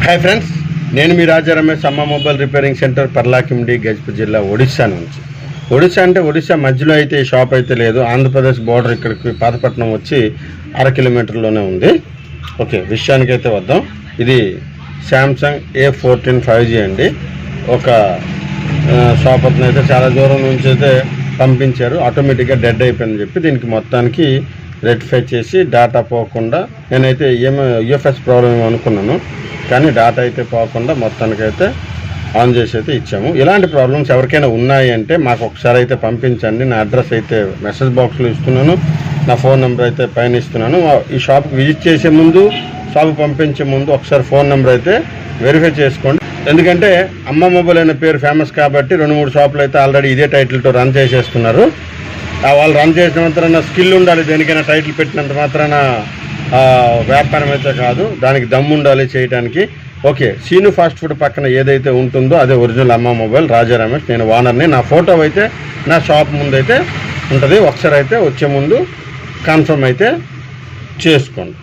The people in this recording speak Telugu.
హాయ్ ఫ్రెండ్స్, నేను మీ Raja Ramesh Amma mobile repairing centre Parlakimidi Gajapati జిల్లా ఒడిశా నుంచి. ఒడిశా మధ్యలో అయితే ఈ షాప్ అయితే లేదు. ఆంధ్రప్రదేశ్ బోర్డర్ ఇక్కడికి పాతపట్నం వచ్చి 1/2 కిలోమీటర్లోనే ఉంది. ఓకే, విషయానికి అయితే వద్దాం. ఇది శాంసంగ్ A14 5G అండి. ఒక షాప్ అతను అయితే చాలా దూరం నుంచి అయితే పంపించారు. ఆటోమేటిక్గా డెడ్ అయిపోయిందని చెప్పి దీనికి మొత్తానికి రెక్టిఫై చేసి డేటా పోకుండా, నేనైతే యూఎఫ్ఎస్ ప్రాబ్లం అనుకున్నాను, కానీ డేటా అయితే పోకుండా మొత్తానికైతే ఆన్ చేసి అయితే ఇచ్చాము. ఇలాంటి ప్రాబ్లమ్స్ ఎవరికైనా ఉన్నాయి అంటే మాకు ఒకసారి అయితే పంపించండి. నా అడ్రస్ అయితే మెసేజ్ బాక్స్లో ఇస్తున్నాను, నా ఫోన్ నెంబర్ అయితే పైన ఇస్తున్నాను. ఈ షాప్కి విజిట్ చేసే ముందు, షాప్ పంపించే ముందు ఒకసారి ఫోన్ నెంబర్ అయితే వెరిఫై చేసుకోండి. ఎందుకంటే అమ్మ మొబైల్ అనే పేరు ఫేమస్ కాబట్టి 2-3 షాపులు అయితే ఆల్రెడీ ఇదే టైటిల్తో రన్ చేసేస్తున్నారు. వాళ్ళు రన్ చేసిన మాత్రాన స్కిల్ ఉండాలి, దేనికైనా టైటిల్ పెట్టినంత మాత్రాన వ్యాపారం అయితే కాదు, దానికి దమ్ము ఉండాలి చేయడానికి. ఓకే, సీను ఫాస్ట్ ఫుడ్ పక్కన ఏదైతే ఉంటుందో అదే ఒరిజినల్ అమ్మ మొబైల్, రాజా రమేష్. నేను ఓనర్ని. నా ఫోటో అయితే నా షాప్ ముందు అయితే ఉంటుంది. ఒకసారి అయితే వచ్చే ముందు కన్ఫర్మ్ అయితే చేసుకోండి.